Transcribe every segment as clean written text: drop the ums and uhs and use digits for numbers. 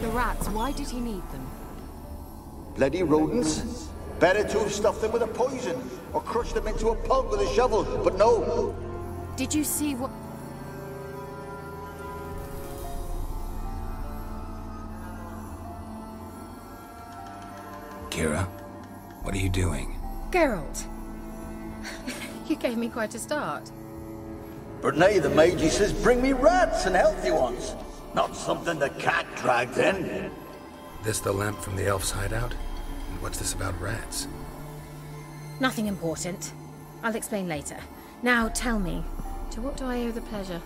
the rats, why did he need them? Bloody rodents. Better to have stuffed them with a poison, or crushed them into a pulp with a shovel, but no. Did you see what... Keira, what are you doing? Geralt. You gave me quite a start. But now the Magi says bring me rats and healthy ones. Not something the cat dragged in. This the lamp from the elf's hideout? And what's this about rats? Nothing important. I'll explain later. Now tell me, to what do I owe the pleasure?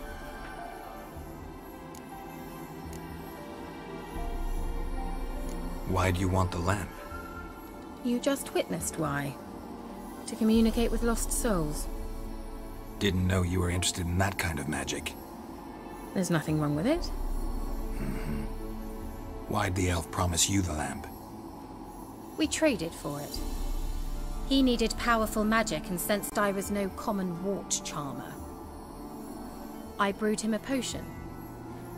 Why do you want the lamp? You just witnessed why. To communicate with lost souls. Didn't know you were interested in that kind of magic. There's nothing wrong with it. Why'd the elf promise you the lamp? We traded for it. He needed powerful magic and sensed I was no common wart charmer. I brewed him a potion.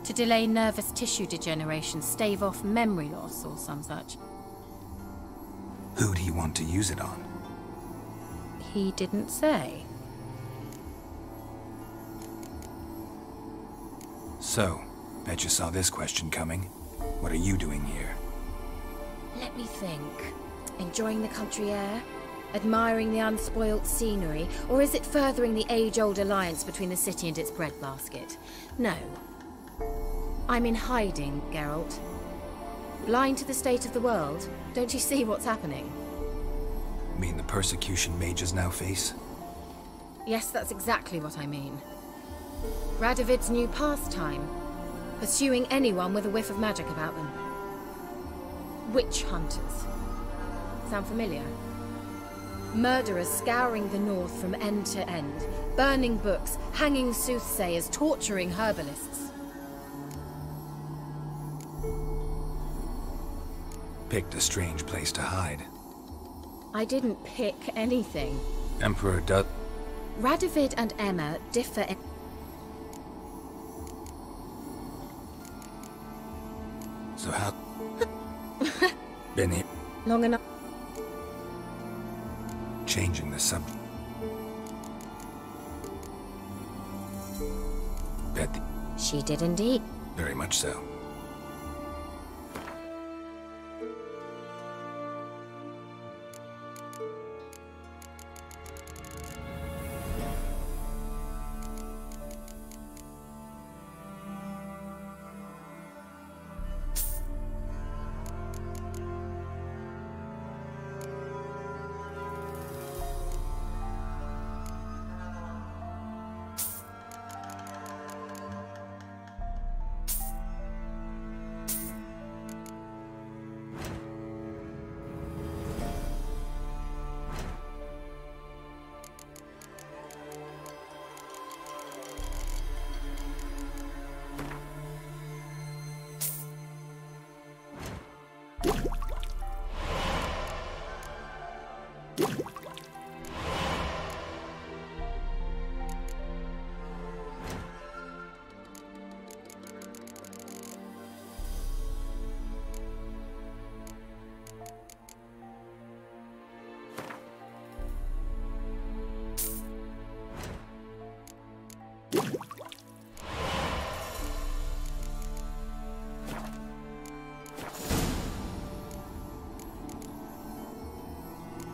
To delay nervous tissue degeneration, stave off memory loss or some such. Who'd he want to use it on? He didn't say. So, bet you saw this question coming. What are you doing here? Let me think. Enjoying the country air? Admiring the unspoilt scenery? Or is it furthering the age-old alliance between the city and its breadbasket? No. I'm in hiding, Geralt. Blind to the state of the world? Don't you see what's happening? Mean the persecution mages now face? Yes, that's exactly what I mean. Radovid's new pastime. Pursuing anyone with a whiff of magic about them. Witch hunters. Sound familiar? Murderers scouring the north from end to end. Burning books, hanging soothsayers, torturing herbalists. Picked a strange place to hide. I didn't pick anything. Emperor does... Radovid and Emma differ in... So how... Been here... Long enough. Changing the sub... Bet the... She did indeed. Very much so.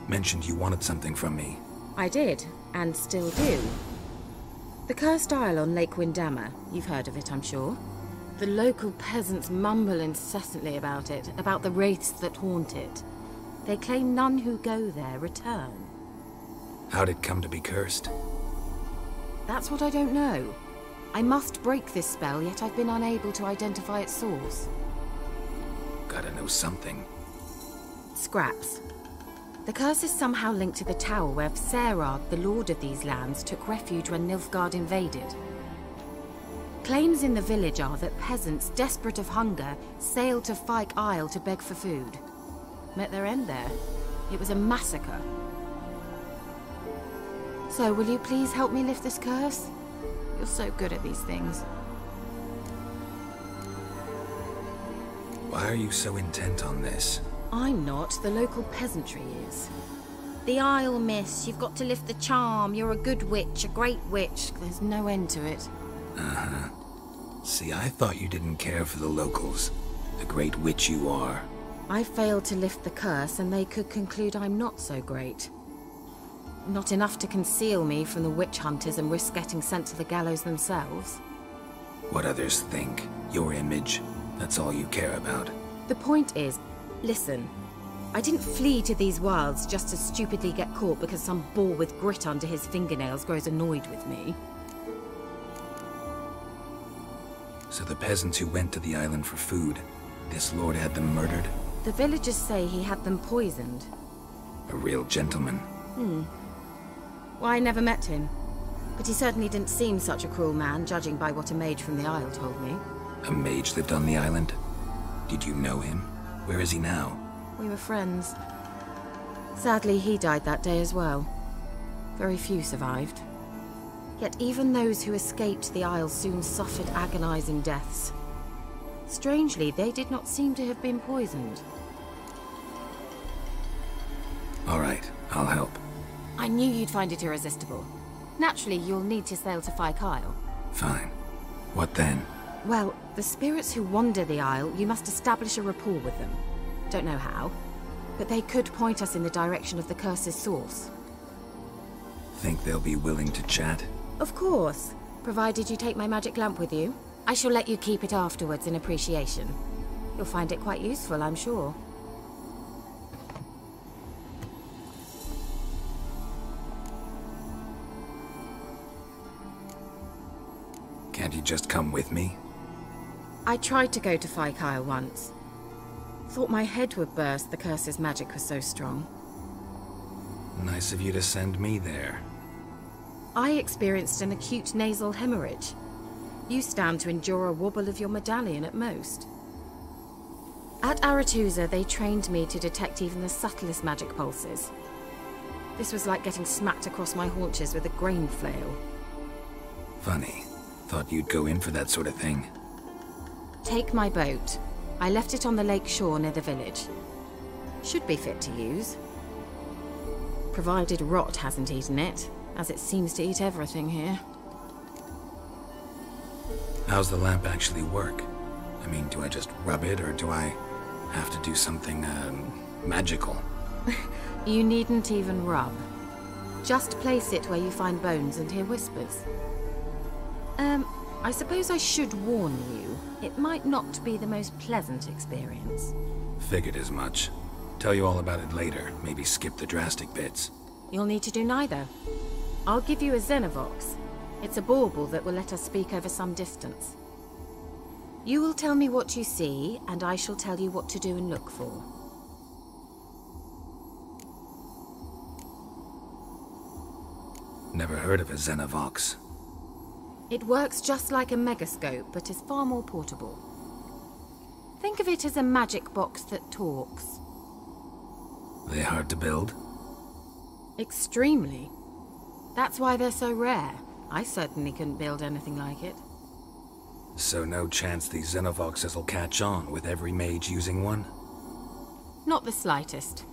Mentioned you wanted something from me. I did, and still do. The Cursed Isle on Lake Windammer. You've heard of it, I'm sure. The local peasants mumble incessantly about it, about the wraiths that haunt it. They claim none who go there return. How'd it come to be cursed? That's what I don't know. I must break this spell, yet I've been unable to identify its source. Gotta know something. Scraps. The curse is somehow linked to the tower where Serad, the lord of these lands, took refuge when Nilfgaard invaded. Claims in the village are that peasants, desperate of hunger, sailed to Fyke Isle to beg for food. Met their end there. It was a massacre. So, will you please help me lift this curse? You're so good at these things. Why are you so intent on this? I'm not. The local peasantry is. The Isle, miss. You've got to lift the charm. You're a good witch, a great witch. There's no end to it. Uh-huh. See, I thought you didn't care for the locals. The great witch you are. I failed to lift the curse, and they could conclude I'm not so great. Not enough to conceal me from the witch hunters and risk getting sent to the gallows themselves. What others think, your image, that's all you care about. The point is, listen, I didn't flee to these wilds just to stupidly get caught because some boar with grit under his fingernails grows annoyed with me. So the peasants who went to the island for food, this lord had them murdered? The villagers say he had them poisoned. A real gentleman. Well, I never met him, but he certainly didn't seem such a cruel man, judging by what a mage from the Isle told me. A mage lived on the island? Did you know him? Where is he now? We were friends. Sadly, he died that day as well. Very few survived. Yet even those who escaped the Isle soon suffered agonizing deaths. Strangely, they did not seem to have been poisoned. All right, I'll help. I knew you'd find it irresistible. Naturally, you'll need to sail to Kyle. Fine. What then? Well, the spirits who wander the Isle, you must establish a rapport with them. Don't know how, but they could point us in the direction of the curse's source. Think they'll be willing to chat? Of course, provided you take my magic lamp with you. I shall let you keep it afterwards in appreciation. You'll find it quite useful, I'm sure. Can't you just come with me? I tried to go to Kyle once. Thought my head would burst, the curse's magic was so strong. Nice of you to send me there. I experienced an acute nasal hemorrhage. You stand to endure a wobble of your medallion at most. At Aretusa, they trained me to detect even the subtlest magic pulses. This was like getting smacked across my haunches with a grain flail. Funny. Thought you'd go in for that sort of thing. Take my boat. I left it on the lake shore near the village. Should be fit to use. Provided rot hasn't eaten it, as it seems to eat everything here. How's the lamp actually work? I mean, do I just rub it, or do I have to do something, magical? You needn't even rub. Just place it where you find bones and hear whispers. I suppose I should warn you, it might not be the most pleasant experience. Figured as much. Tell you all about it later, maybe skip the drastic bits. You'll need to do neither. I'll give you a Xenovox. It's a bauble that will let us speak over some distance. You will tell me what you see, and I shall tell you what to do and look for. Never heard of a Xenovox. It works just like a megascope, but is far more portable. Think of it as a magic box that talks. They hard to build? Extremely. That's why they're so rare. I certainly couldn't build anything like it. So no chance these Xenovoxes will catch on with every mage using one? Not the slightest.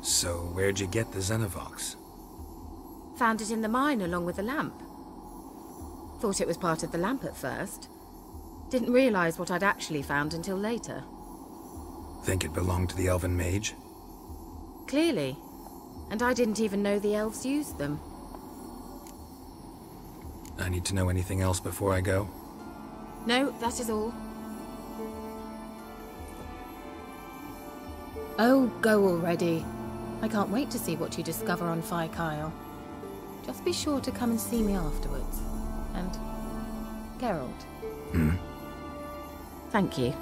So where'd you get the Xenovox? Found it in the mine along with the lamp. Thought it was part of the lamp at first. Didn't realize what I'd actually found until later. Think it belonged to the elven mage? Clearly. And I didn't even know the elves used them. I need to know anything else before I go? No, that is all. Oh, go already. I can't wait to see what you discover on Kyle. Just be sure to come and see me afterwards. And Geralt. Thank you.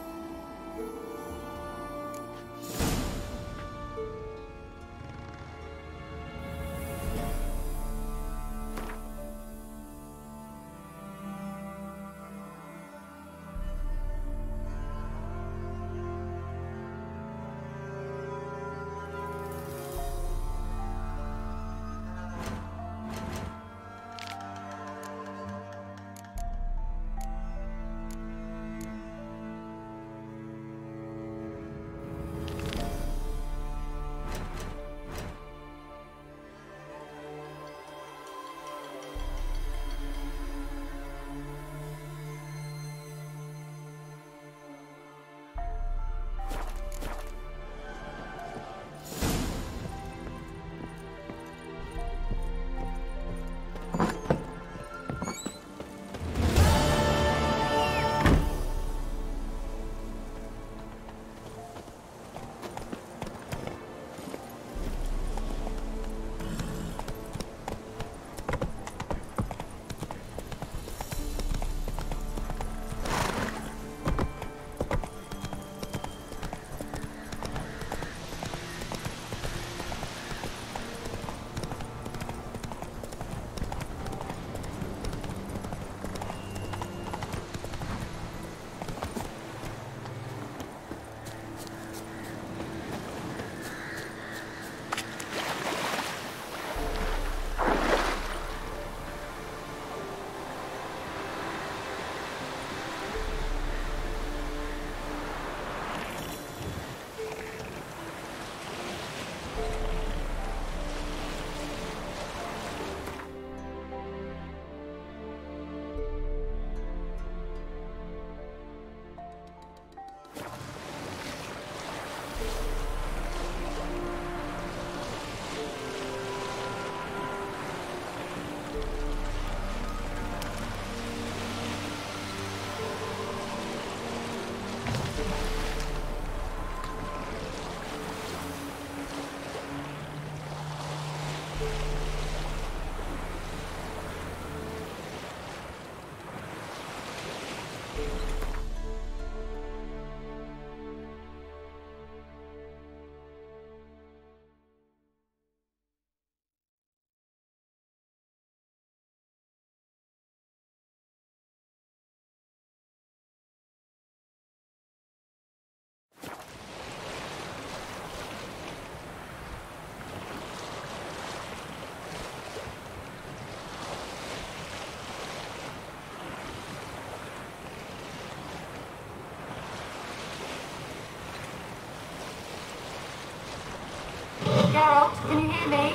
Geralt, can you hear me?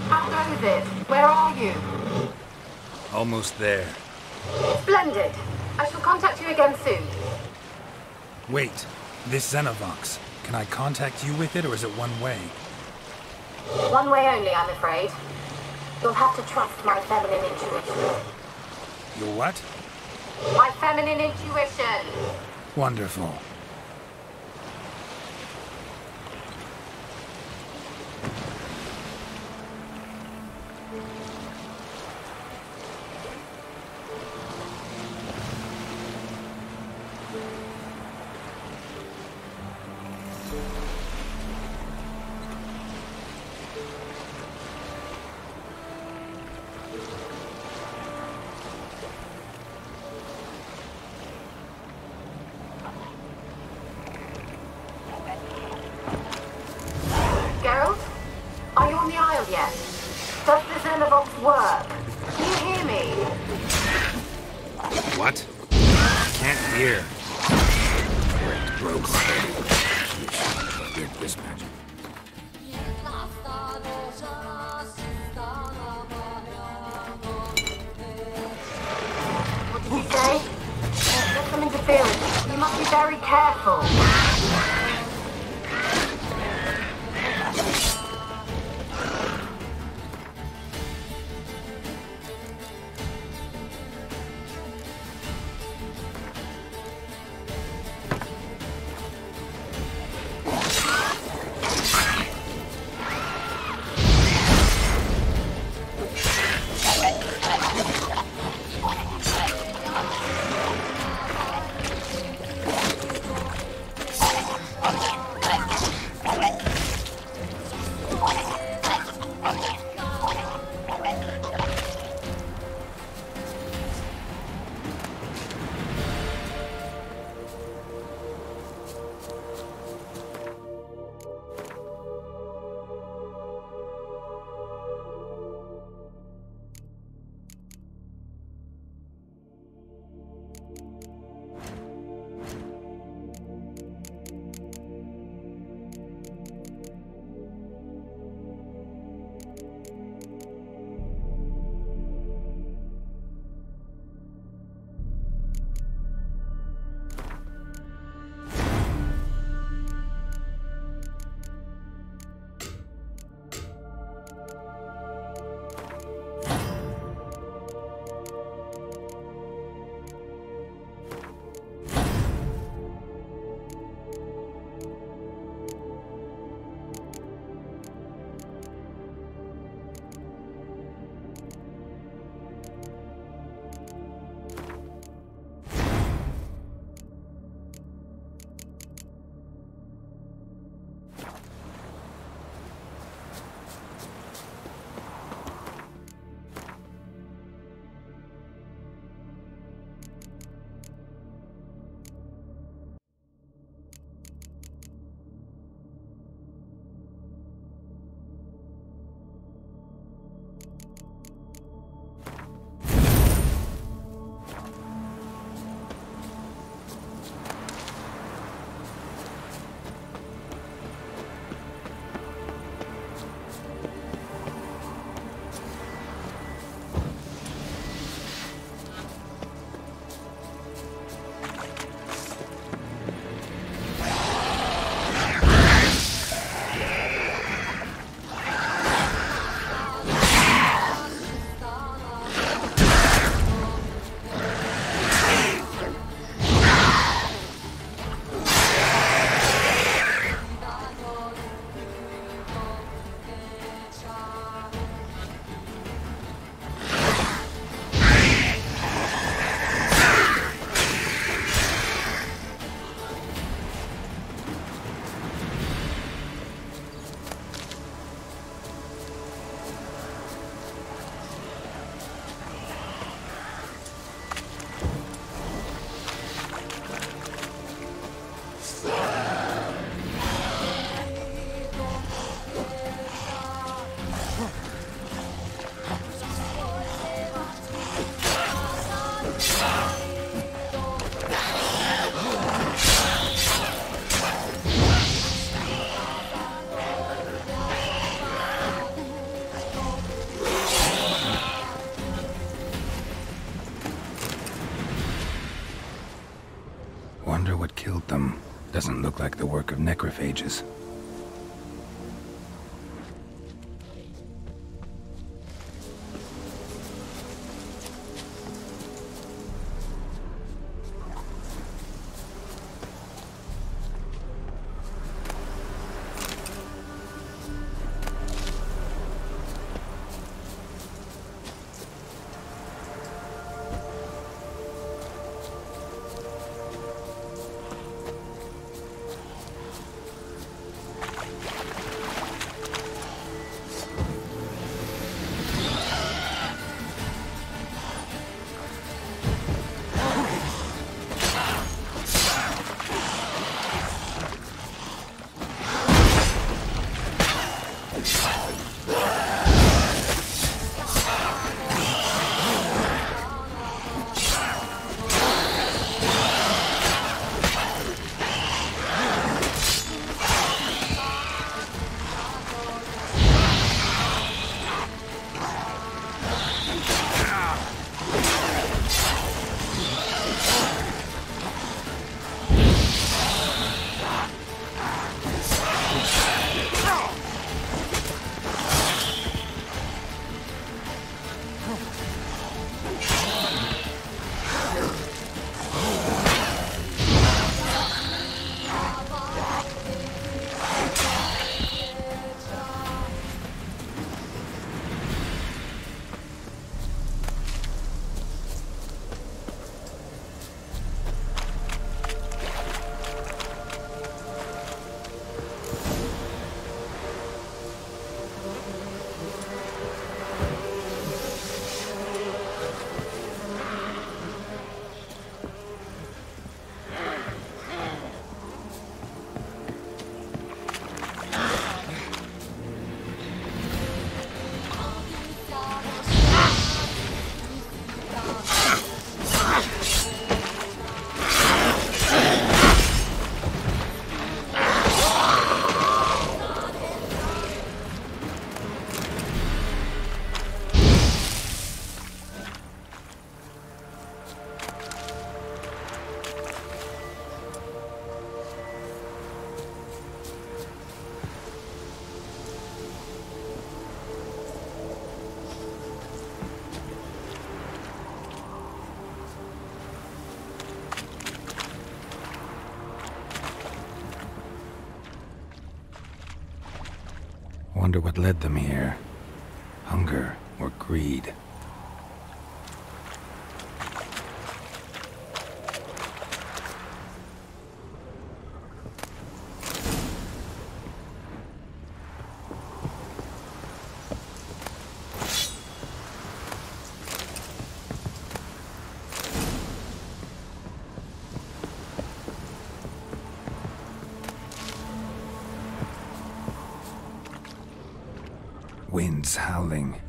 How goes it? Where are you? Almost there. Splendid. I shall contact you again soon. Wait, this Xenovox. Can I contact you with it, or is it one way? One way only, I'm afraid. You'll have to trust my feminine intuition. Your what? My feminine intuition! Wonderful. Geralt? Are you on the Isle yet? Does the Xenovox work? Can you hear me? What? Can't hear. Great, broke. Weird whiz magic. What did you say? There's some interference. You must be very careful. Wonder what killed them. Doesn't look like the work of necrophages. Wonder what led them here. Hunger or greed? Winds howling.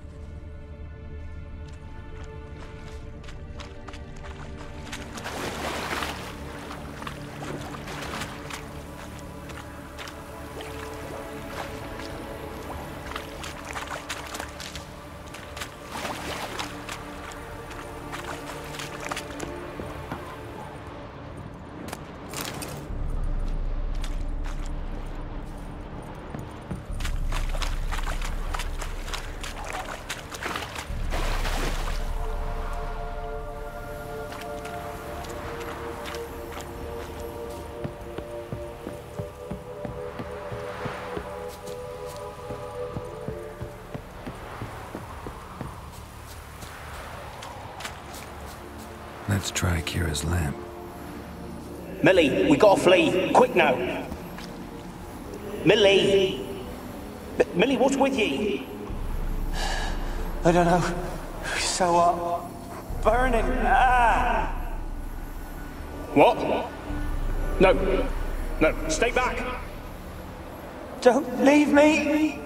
Let's try Keira's lamp. Millie, we gotta flee. Quick now. Millie! Millie, what's with ye? I don't know. So, burning. Ah! What? No. No, stay back. Don't leave me!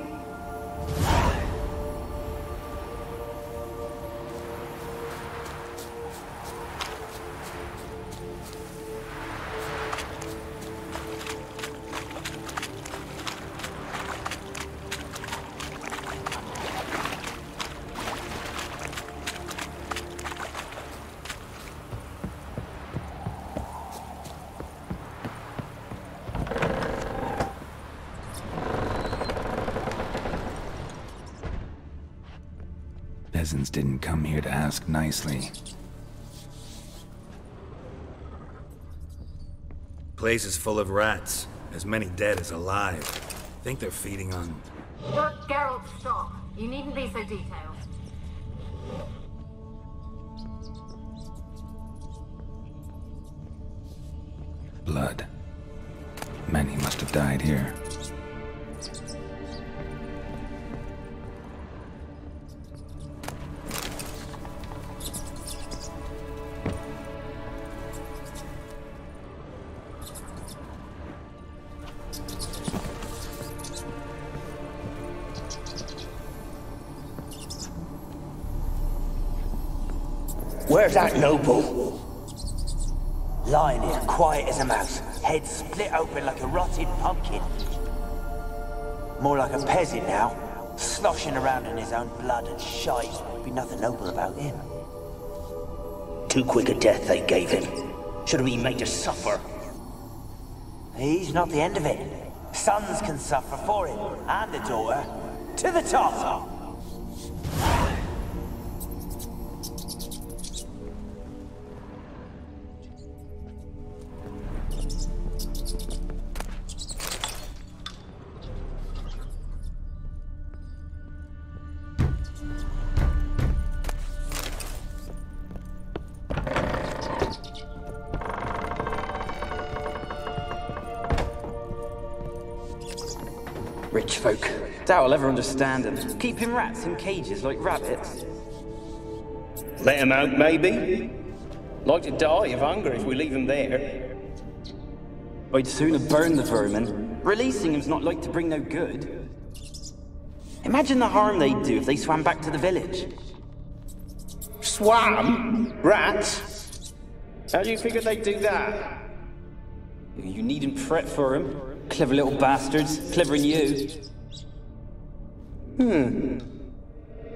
peasants didn't come here to ask nicely. Place is full of rats. As many dead as alive. Think they're feeding on... Geralt, stop. You needn't be so detailed. Blood. Many must have died here. Where's that noble? Lying here, quiet as a mouse, head split open like a rotted pumpkin. More like a peasant now, sloshing around in his own blood and shite. Be nothing noble about him. Too quick a death they gave him. Should have been made to suffer. He's not the end of it. Sons can suffer for him, and the daughter. To the top! Rich folk. Doubt I'll ever understand them. Keeping rats in cages like rabbits. Let him out, maybe? Like to die of hunger if we leave him there. I'd sooner burn the vermin. Releasing him's not like to bring no good. Imagine the harm they'd do if they swam back to the village. Swam? Rats? How do you figure they'd do that? You needn't fret for them. Clever little bastards. Clever'n you.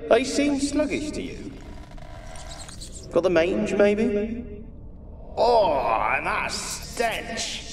They seem sluggish to you. Got the mange, maybe? Oh, and that stench!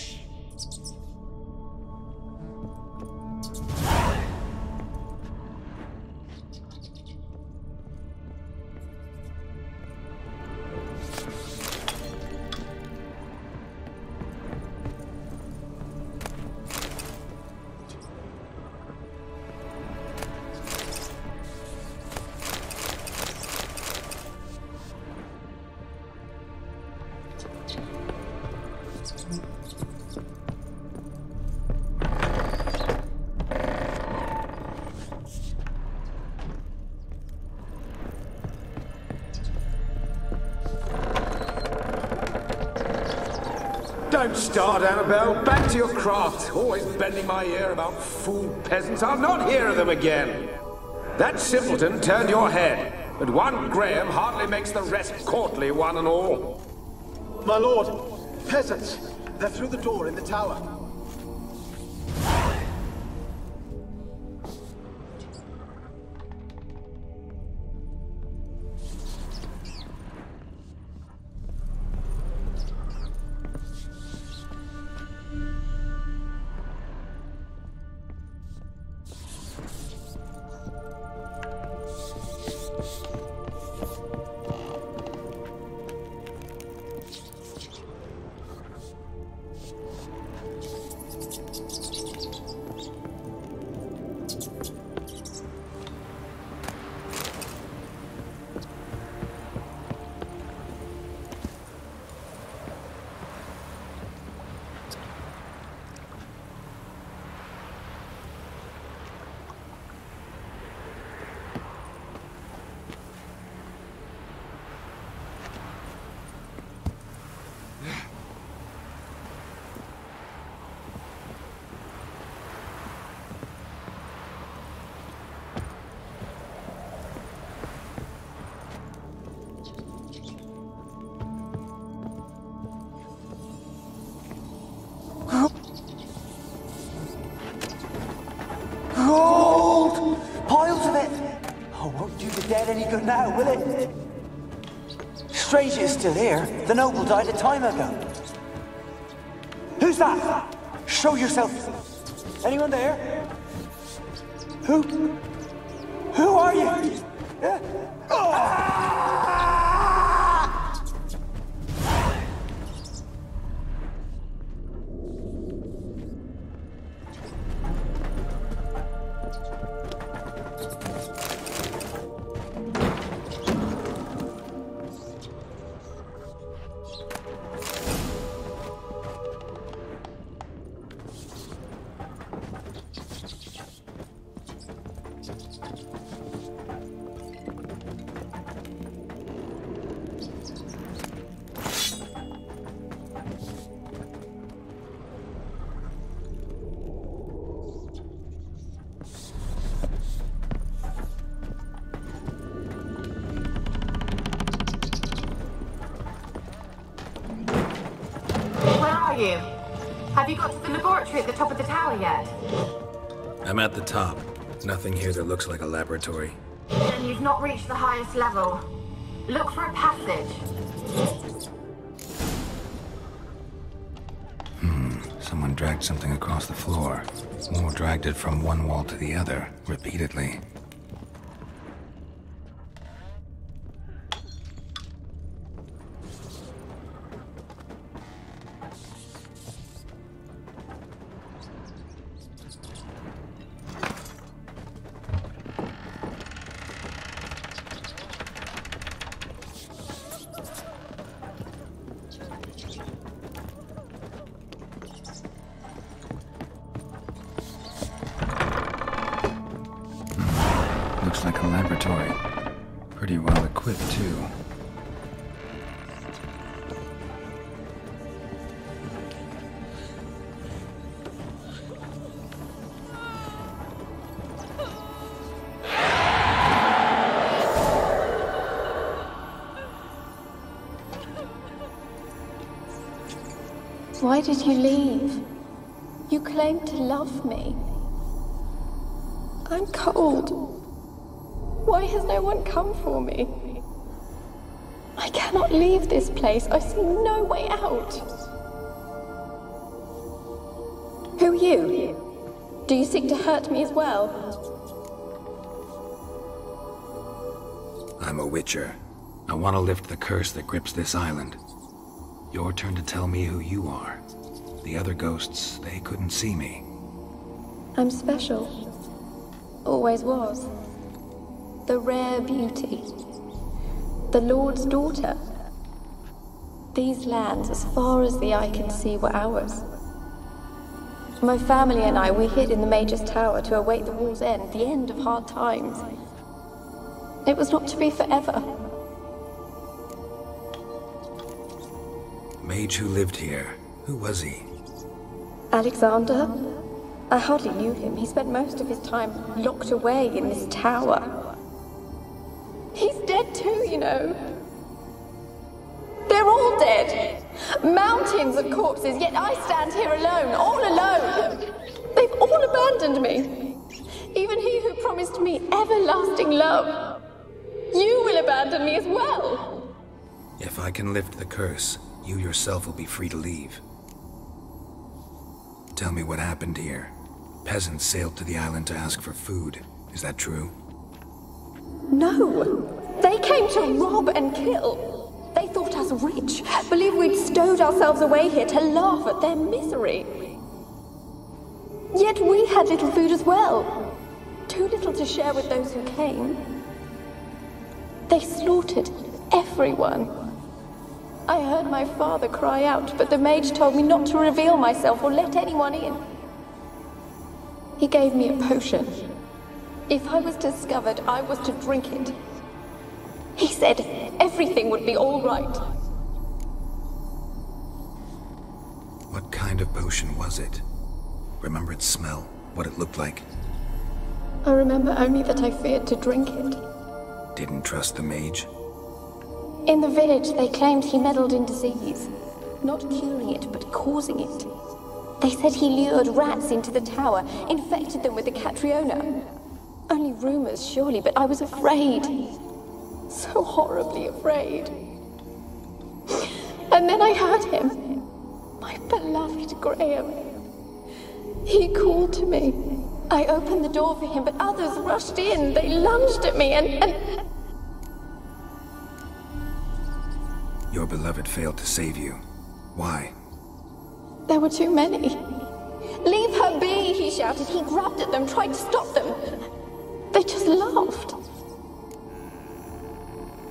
Don't start, Annabelle. Back to your craft. Always bending my ear about fool peasants. I'll not hear of them again. That simpleton turned your head, but one Graham hardly makes the rest courtly, one and all. My lord, peasants. They're through the door in the tower. Gold! Piles of it! Oh, won't do the dead any good now, will it? Strange it's still here. The noble died a time ago. Who's that? Show yourself. Anyone there? Who are you? Yeah? Oh! are you? Have you got to the laboratory at the top of the tower yet? I'm at the top. Nothing here that looks like a laboratory. Then you've not reached the highest level. Look for a passage. Someone dragged something across the floor. More dragged it from one wall to the other, repeatedly. Looks like a laboratory. Pretty well equipped, too. Why did you leave? You claimed to love me. I'm cold. Why has no one come for me? I cannot leave this place. I see no way out. Who are you? Do you seek to hurt me as well? I'm a witcher. I want to lift the curse that grips this island. Your turn to tell me who you are. The other ghosts, they couldn't see me. I'm special. Always was. The rare beauty. The Lord's daughter. These lands, as far as the eye can see, were ours. My family and I, we hid in the Mage's Tower to await the war's end, the end of hard times. It was not to be forever. Mage who lived here. Who was he? Alexander? I hardly knew him. He spent most of his time locked away in this tower. He's dead too, you know. They're all dead. Mountains of corpses, yet I stand here alone, all alone. They've all abandoned me. Even he who promised me everlasting love. You will abandon me as well. If I can lift the curse, you yourself will be free to leave. Tell me what happened here. Peasants sailed to the island to ask for food. Is that true? No. They came to rob and kill. They thought us rich, believed we'd stowed ourselves away here to laugh at their misery. Yet we had little food as well. Too little to share with those who came. They slaughtered everyone. I heard my father cry out, but the mage told me not to reveal myself or let anyone in. He gave me a potion. If I was discovered, I was to drink it. He said everything would be all right. What kind of potion was it? Remember its smell? What it looked like? I remember only that I feared to drink it. Didn't trust the mage? In the village, they claimed he meddled in disease. Not curing it, but causing it. They said he lured rats into the tower, infected them with the Catriona. Only rumors, surely, but I was afraid. So horribly afraid. And then I heard him. My beloved Graham. He called to me. I opened the door for him, but others rushed in. They lunged at me and... Your beloved failed to save you. Why? There were too many. Leave her be, he shouted. He grabbed at them, tried to stop them. They just laughed.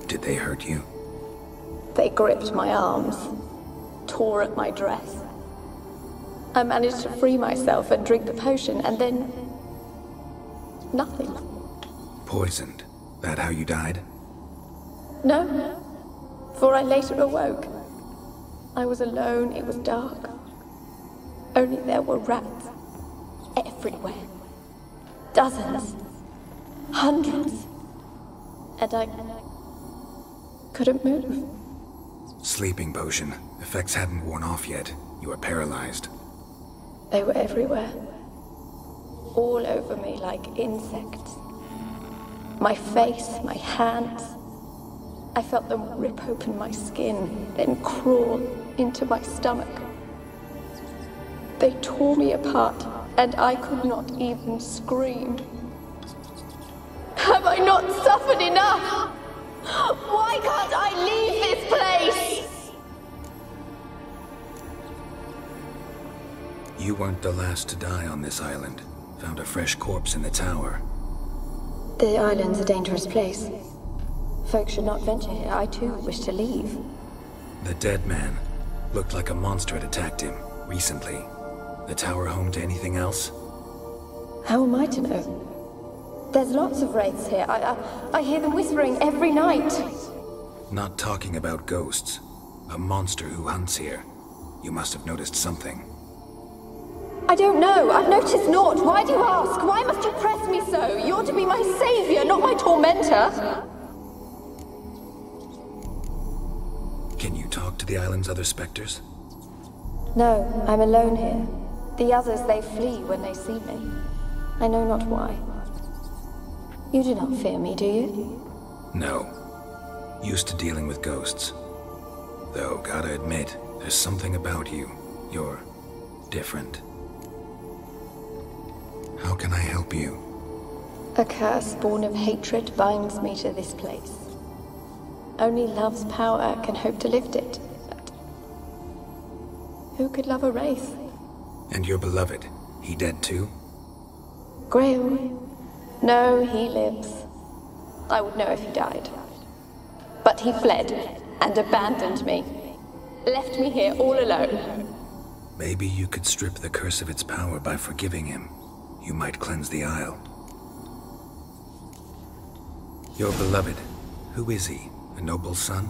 Did they hurt you? They gripped my arms, tore at my dress. I managed to free myself and drink the potion, and then... nothing. Poisoned? That how you died? No, for I later awoke. I was alone, it was dark. Only there were rats. Everywhere. Dozens. Hundreds. And I couldn't move. Sleeping potion. Effects hadn't worn off yet. You were paralyzed. They were everywhere. All over me like insects. My face, my hands. I felt them rip open my skin, then crawl into my stomach. They tore me apart, and I could not even scream. Have I not suffered enough? Why can't I leave this place? You weren't the last to die on this island. Found a fresh corpse in the tower. The island's a dangerous place. Folks should not venture here. I too wish to leave. The dead man looked like a monster had attacked him recently. The tower home to anything else? How am I to know? There's lots of wraiths here. I hear them whispering every night. Not talking about ghosts. A monster who hunts here. You must have noticed something. I don't know. I've noticed naught. Why do you ask? Why must you press me so? You're to be my savior, not my tormentor. Can you talk to the island's other specters? No, I'm alone here. The others, they flee when they see me. I know not why. You do not fear me, do you? No. Used to dealing with ghosts. Though, gotta admit, there's something about you. You're different. How can I help you? A curse born of hatred binds me to this place. Only love's power can hope to lift it. But who could love a wraith? And your beloved, he dead too? Graham? No, he lives. I would know if he died. But he fled and abandoned me. Left me here all alone. Maybe you could strip the curse of its power by forgiving him. You might cleanse the Isle. Your beloved, who is he? A noble son?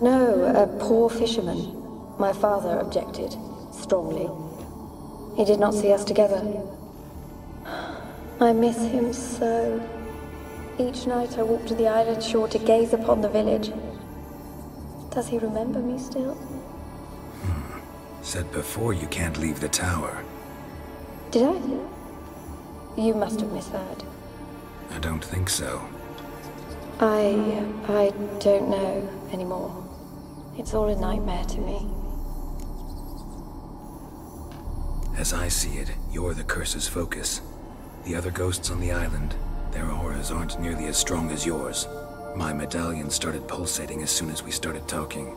No, a poor fisherman. My father objected, strongly. He did not see us together. I miss him so. Each night I walk to the island shore to gaze upon the village. Does he remember me still? Said before you can't leave the tower. Did I? You must have misheard. I don't think so. I don't know anymore. It's all a nightmare to me. As I see it, you're the curse's focus. The other ghosts on the island, their auras aren't nearly as strong as yours. My medallion started pulsating as soon as we started talking.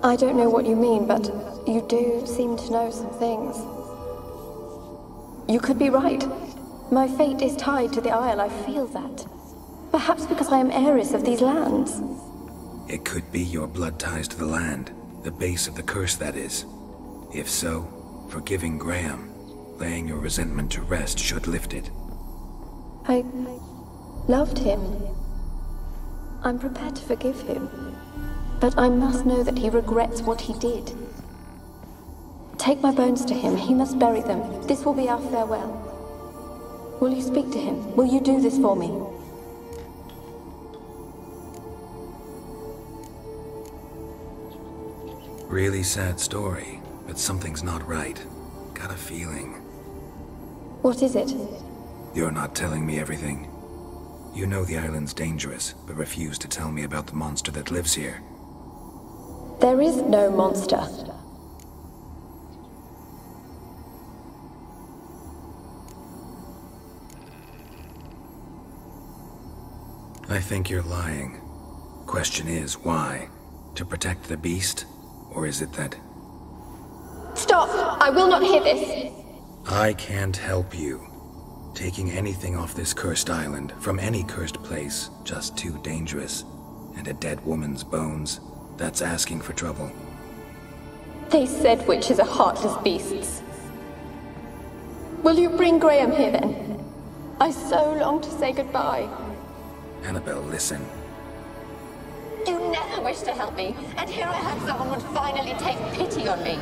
I don't know what you mean, but you do seem to know some things. You could be right. My fate is tied to the Isle, I feel that. Perhaps because I am heiress of these lands. It could be your blood ties to the land, the base of the curse, that is. If so, forgiving Graham, laying your resentment to rest should lift it. I loved him. I'm prepared to forgive him. But I must know that he regrets what he did. Take my bones to him. He must bury them. This will be our farewell. Will you speak to him? Will you do this for me? Really sad story, but something's not right. Got a feeling. What is it? You're not telling me everything. You know the island's dangerous, but refuse to tell me about the monster that lives here. There is no monster. I think you're lying. Question is, why? To protect the beast? Or is it that... Stop! I will not hear this! I can't help you. Taking anything off this cursed island, from any cursed place, just too dangerous. And a dead woman's bones, that's asking for trouble. They said witches are heartless beasts. Will you bring Graham here then? I so long to say goodbye. Annabelle, listen. You never wished to help me, and here I had someone would finally take pity on me.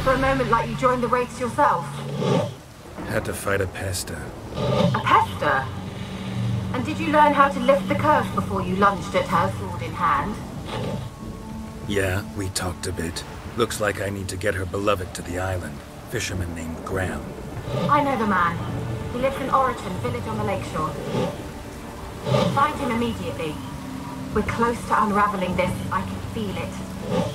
For a moment like you joined the race yourself. Had to fight a pester. A pester? And did you learn how to lift the curse before you lunged at her, sword in hand? Yeah, we talked a bit. Looks like I need to get her beloved to the island. Fisherman named Graham. I know the man. He lives in Oriton, village on the lakeshore. Find him immediately. We're close to unraveling this. I can feel it.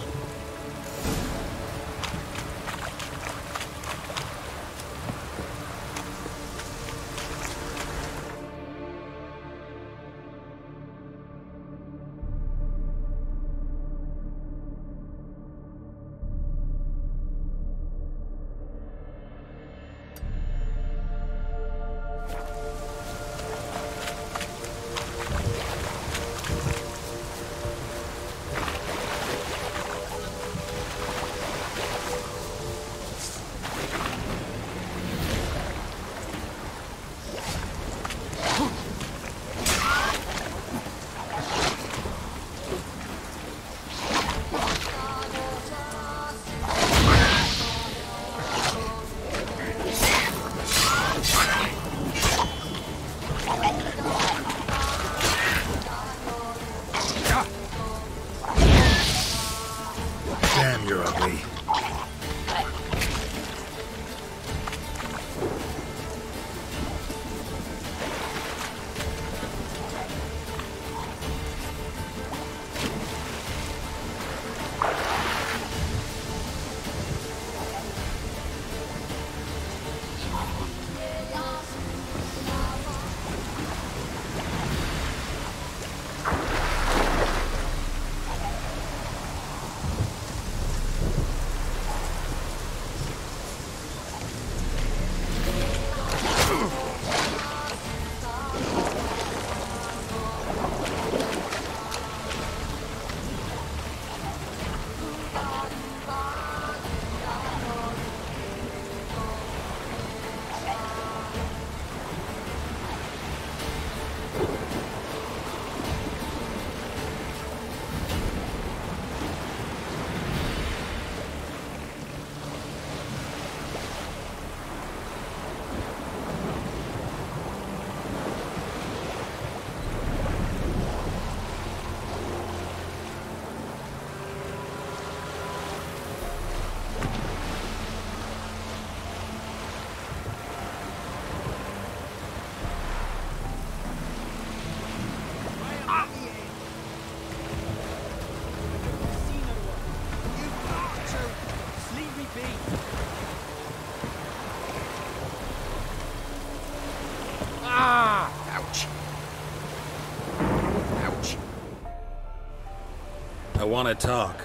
I want to talk.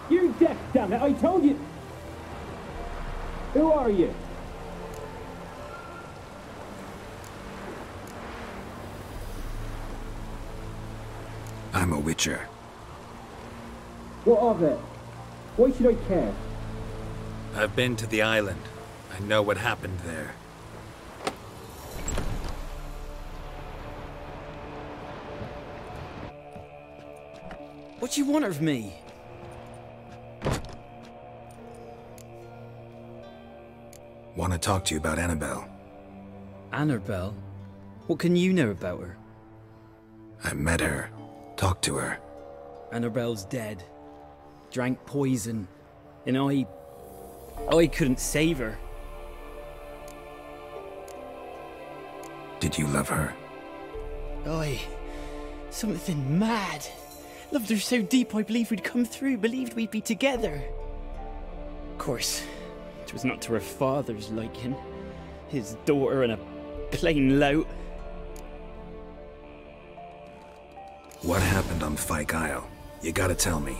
You're deaf, damn it! I told you! Who are you? I'm a witcher. What of it? Why should I care? I've been to the island. I know what happened there. What do you want of me? Want to talk to you about Annabelle. Annabelle? What can you know about her? I met her. Talked to her. Annabelle's dead. Drank poison. And I couldn't save her. Did you love her? Something mad. Loved her so deep I believed we'd come through, believed we'd be together. Of course, it was not to her father's liking. His daughter and a plain lout. What happened on Fyke Isle? You gotta tell me.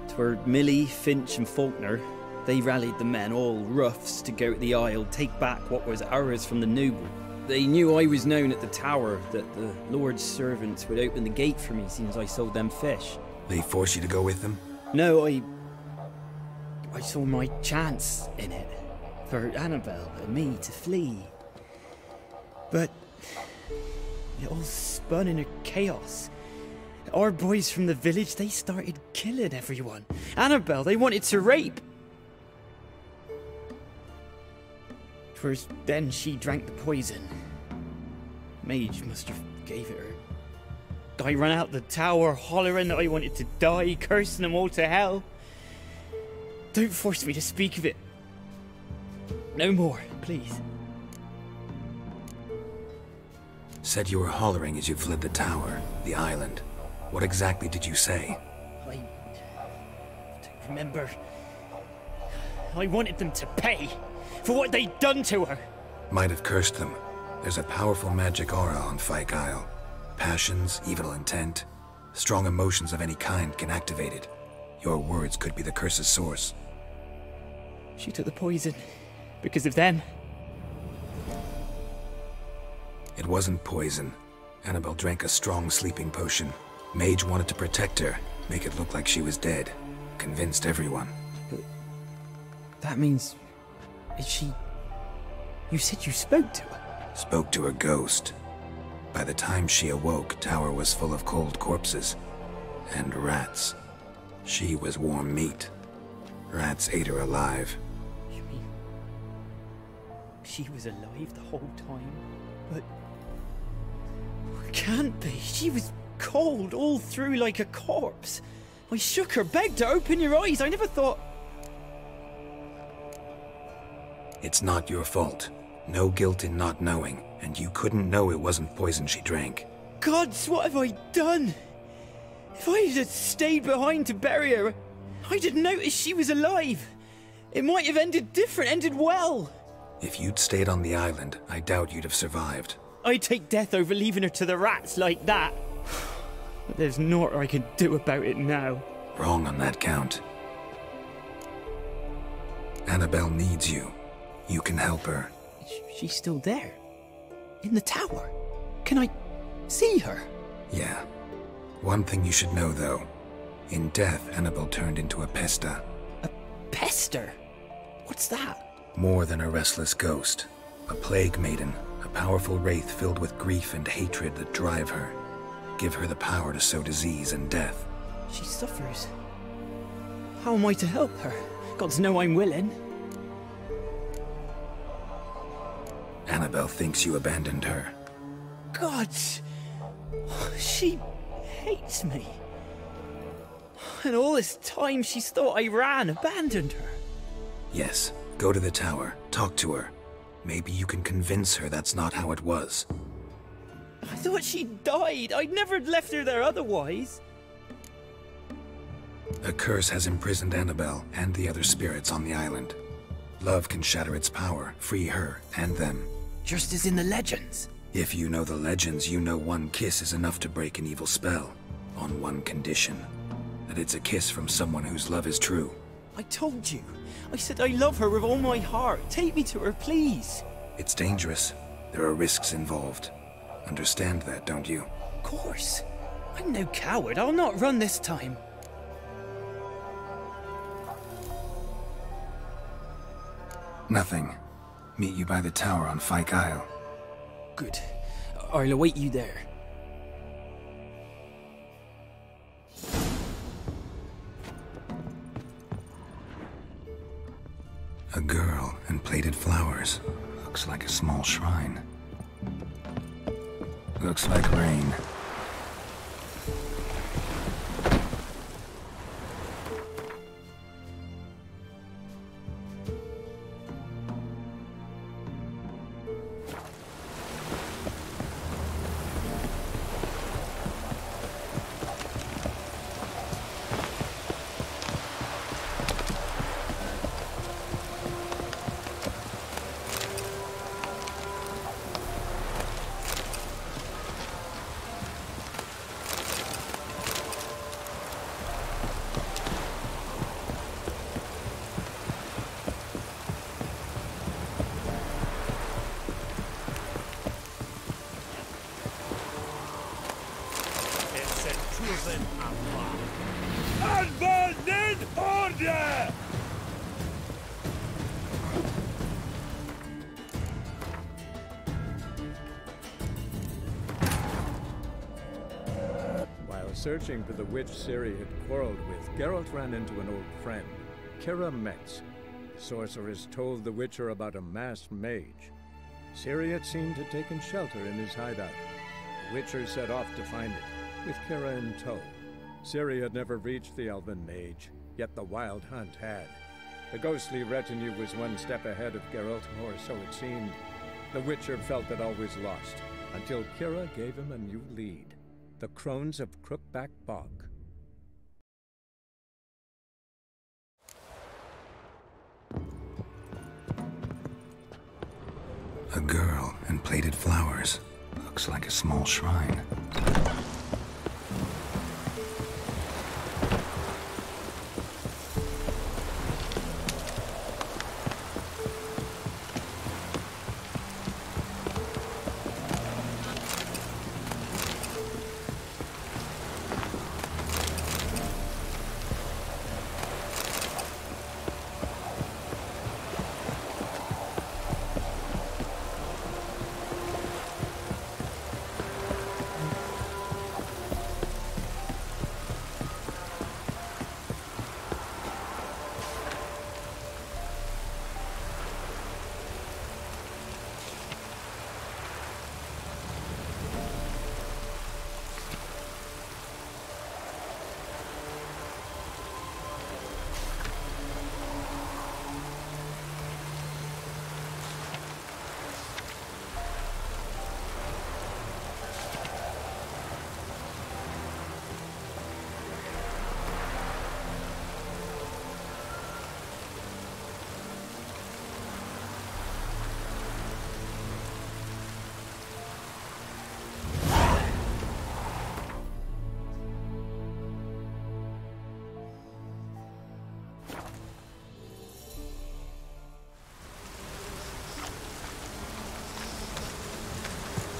'Twere Millie, Finch and Faulkner. They rallied the men, all roughs, to go to the Isle, take back what was ours from the noble. They knew I was known at the tower, that the Lord's servants would open the gate for me since I sold them fish. They forced you to go with them? No, I saw my chance in it, for Annabelle and me to flee. But it all spun in a chaos. Our boys from the village, they started killing everyone. Annabelle, they wanted to rape. 'Twas then she drank the poison. Mage must have gave it her. I ran out the tower hollering that I wanted to die, cursing them all to hell. Don't force me to speak of it. No more, please. Said you were hollering as you fled the tower, the island. What exactly did you say? I don't remember. I wanted them to pay for what they'd done to her. Might have cursed them. There's a powerful magic aura on Fyke Isle. Passions, evil intent, strong emotions of any kind can activate it. Your words could be the curse's source. She took the poison because of them. It wasn't poison. Annabelle drank a strong sleeping potion. Mage wanted to protect her, make it look like she was dead. Convinced everyone. But that means... is she... You said you spoke to her? Spoke to a ghost. By the time she awoke, tower was full of cold corpses. And rats. She was warm meat. Rats ate her alive. You mean... she was alive the whole time? But... can't be. She was cold all through like a corpse. I shook her, begged her, open your eyes. I never thought... It's not your fault. No guilt in not knowing, and you couldn't know it wasn't poison she drank. Gods, what have I done? If I had stayed behind to bury her, I didn't notice she was alive. It might have ended different, ended well. If you'd stayed on the island, I doubt you'd have survived. I'd take death over leaving her to the rats like that. But there's naught I can do about it now. Wrong on that count. Annabelle needs you. You can help her. She's still there? In the tower? Can I see her? Yeah. One thing you should know, though. In death, Annabelle turned into a pesta. A pester? What's that? More than a restless ghost. A plague maiden. A powerful wraith filled with grief and hatred that drive her. Give her the power to sow disease and death. She suffers. How am I to help her? Gods know I'm willing. Annabelle thinks you abandoned her. Gods! She hates me. And all this time she's thought I ran, abandoned her. Yes, go to the tower, talk to her. Maybe you can convince her that's not how it was. I thought she died. I'd never left her there otherwise. A curse has imprisoned Annabelle and the other spirits on the island. Love can shatter its power, free her and them. Just as in the legends. If you know the legends, you know one kiss is enough to break an evil spell. On one condition. That it's a kiss from someone whose love is true. I told you. I said I love her with all my heart. Take me to her, please. It's dangerous. There are risks involved. Understand that, don't you? Of course. I'm no coward. I'll not run this time. Nothing. Meet you by the tower on Fyke Isle. Good. I'll await you there. A girl and plated flowers. Looks like a small shrine. Looks like rain. searching for the witch Ciri had quarreled with, Geralt ran into an old friend, Keira Metz. The sorceress told the Witcher about a masked mage. Ciri had seemed to have taken shelter in his hideout. The Witcher set off to find it, with Keira in tow. Ciri had never reached the elven mage, yet the wild hunt had. The ghostly retinue was one step ahead of Geralt, or so it seemed. The Witcher felt that all was lost, until Keira gave him a new lead. The Crones of Crookback Bog. A girl and plated flowers. Looks like a small shrine.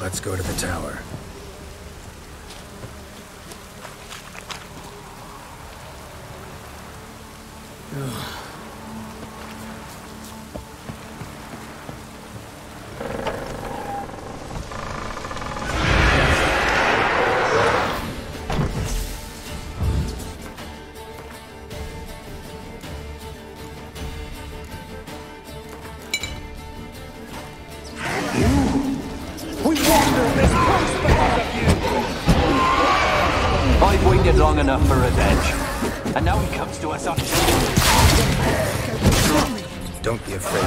Let's go to the tower. Long enough for revenge. And now he comes to us on... Don't be afraid.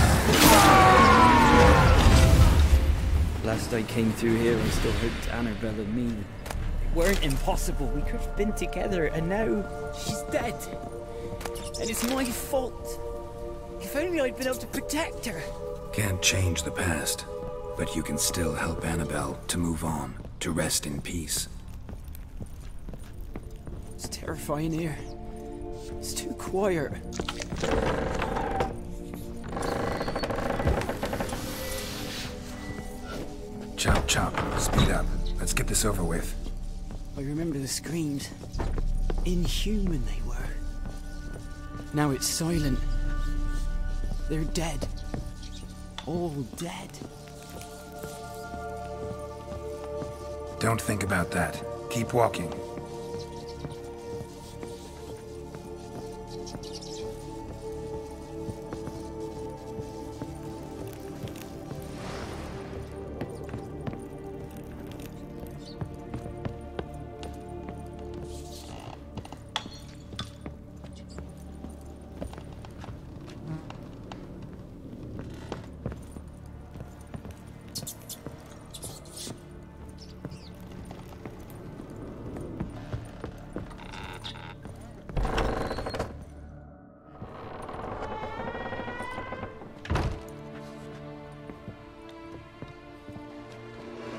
Last I came through here, I still hoped Annabelle and me. They weren't impossible. We could have been together, and now she's dead. And it's my fault. If only I'd been able to protect her. Can't change the past, but you can still help Annabelle to move on, to rest in peace. It's terrifying here. It's too quiet. Chop, chop. Speed up. Let's get this over with. I remember the screams. Inhuman they were. Now it's silent. They're dead. All dead. Don't think about that. Keep walking.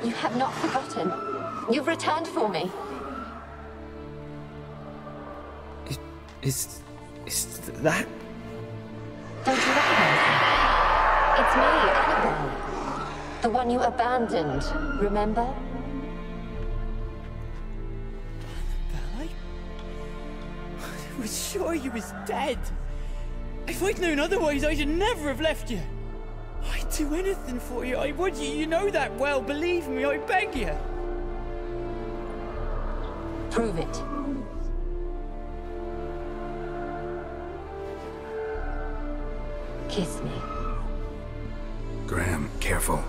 You have not forgotten. You've returned for me. Is that? Don't you recognize me? It's me, Annabelle. The one you abandoned, remember? Annabelle? I was sure you was dead. If I'd known otherwise, I'd never have left you. I'd do anything for you. I would. You know that well. Believe me, I beg you. Prove it. Kiss me. Graham, careful.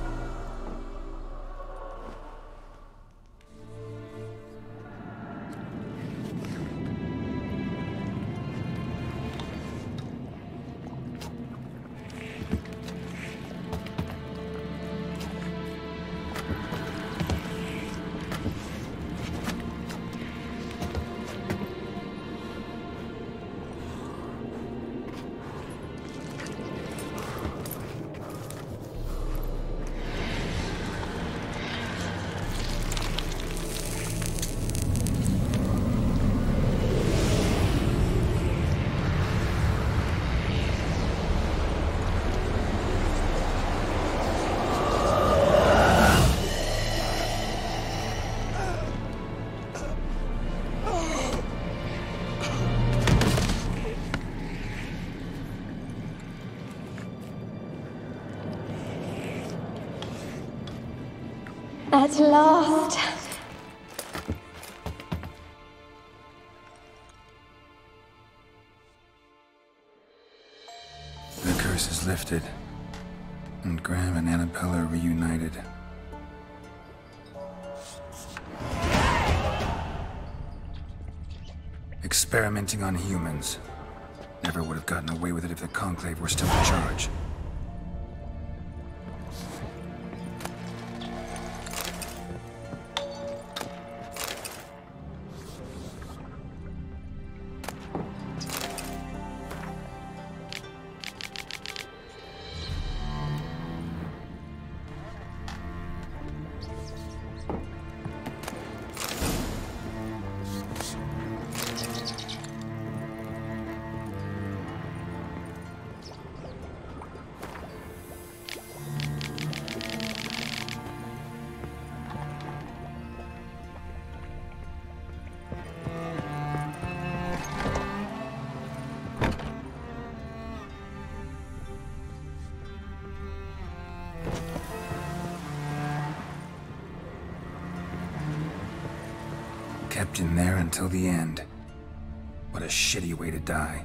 At last. The curse is lifted, and Graham and Annabelle are reunited. Experimenting on humans. Never would have gotten away with it if the Conclave were still in charge. Kept in there until the end. What a shitty way to die.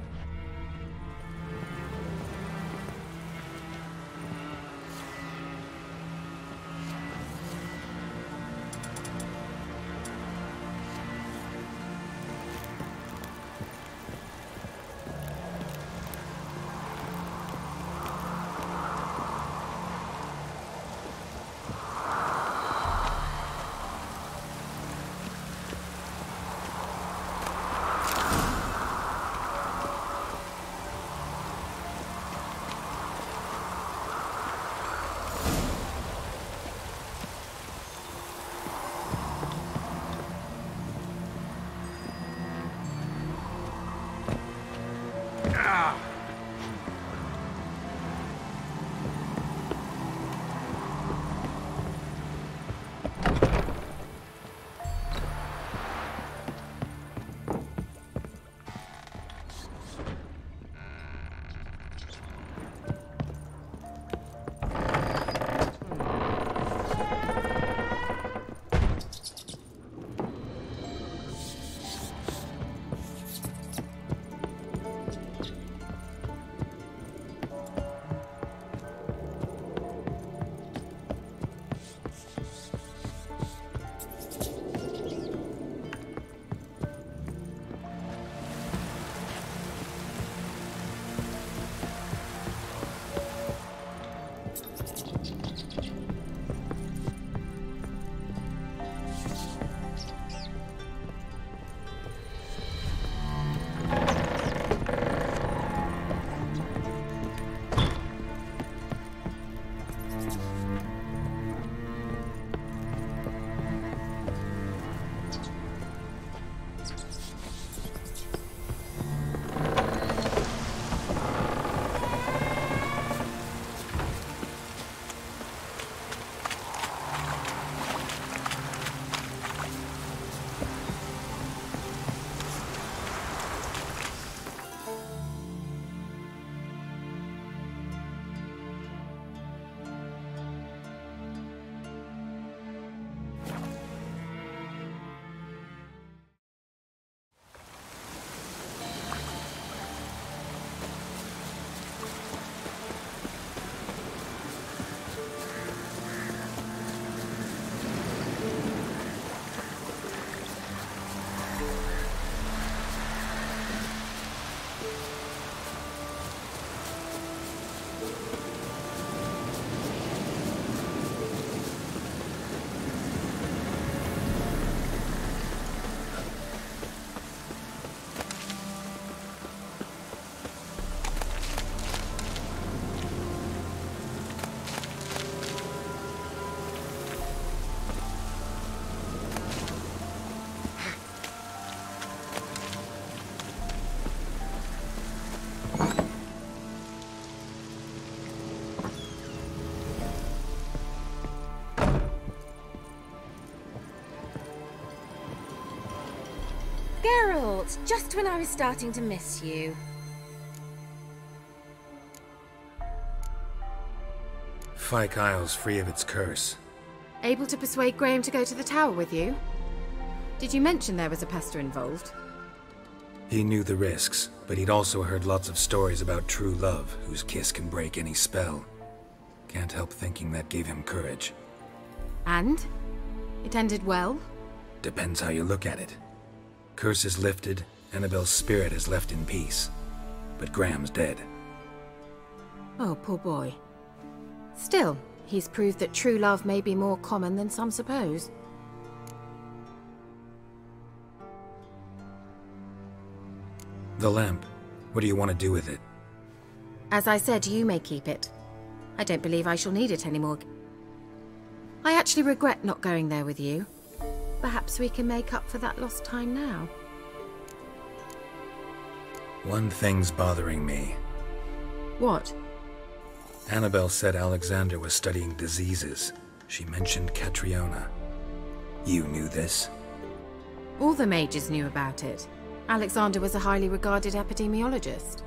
Geralt, just when I was starting to miss you. Fyke Isle's free of its curse. Able to persuade Graham to go to the tower with you? Did you mention there was a pester involved? He knew the risks, but he'd also heard lots of stories about true love, whose kiss can break any spell. Can't help thinking that gave him courage. And? It ended well? Depends how you look at it. Curse is lifted, Annabelle's spirit is left in peace. But Graham's dead. Oh, poor boy. Still, he's proved that true love may be more common than some suppose. The lamp. What do you want to do with it? As I said, you may keep it. I don't believe I shall need it anymore. I actually regret not going there with you. Perhaps we can make up for that lost time now. One thing's bothering me. What? Annabelle said Alexander was studying diseases. She mentioned Catriona. You knew this? All the mages knew about it. Alexander was a highly regarded epidemiologist.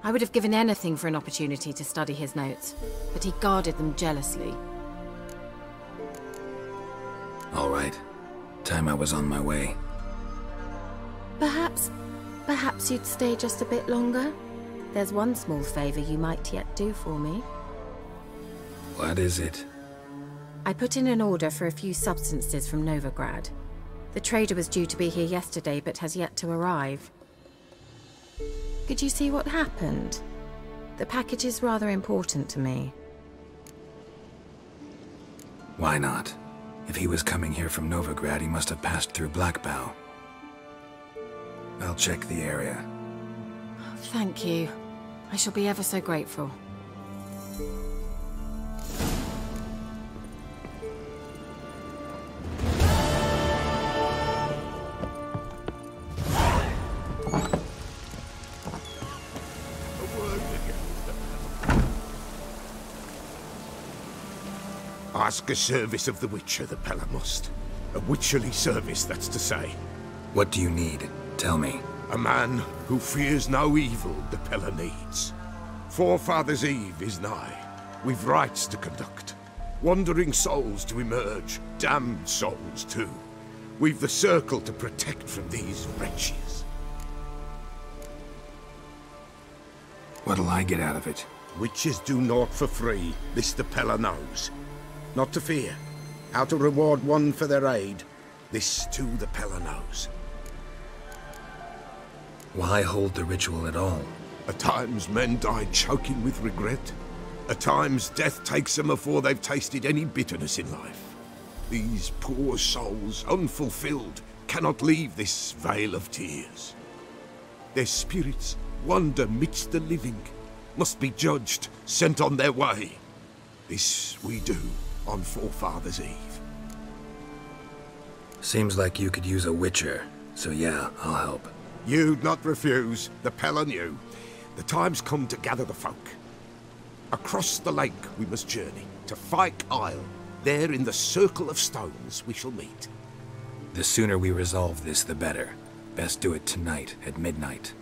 I would have given anything for an opportunity to study his notes, but he guarded them jealously. All right. Time I was on my way. Perhaps you'd stay just a bit longer? There's one small favor you might yet do for me. What is it? I put in an order for a few substances from Novigrad. The trader was due to be here yesterday, but has yet to arrive. Could you see what happened? The package is rather important to me. Why not? If he was coming here from Novigrad, he must have passed through Blackbow. I'll check the area. Thank you. I shall be ever so grateful. Ask a service of the Witcher, the Pella must. A witcherly service, that's to say. What do you need? Tell me. A man who fears no evil the Pella needs. Forefathers' Eve is nigh. We've rites to conduct. Wandering souls to emerge. Damned souls, too. We've the circle to protect from these wretches. What'll I get out of it? Witches do naught for free. This the Pella knows. Not to fear. How to reward one for their aid. This too the Pella knows. Why hold the ritual at all? At times men die choking with regret. At times death takes them before they've tasted any bitterness in life. These poor souls, unfulfilled, cannot leave this vale of tears. Their spirits wander midst the living, must be judged, sent on their way. This we do on Forefathers' Eve. Seems like you could use a witcher, so yeah, I'll help. You'd not refuse, the Pella knew. The time's come to gather the folk. Across the lake we must journey, to Fyke Isle. There in the circle of stones we shall meet. The sooner we resolve this, the better. Best do it tonight, at midnight.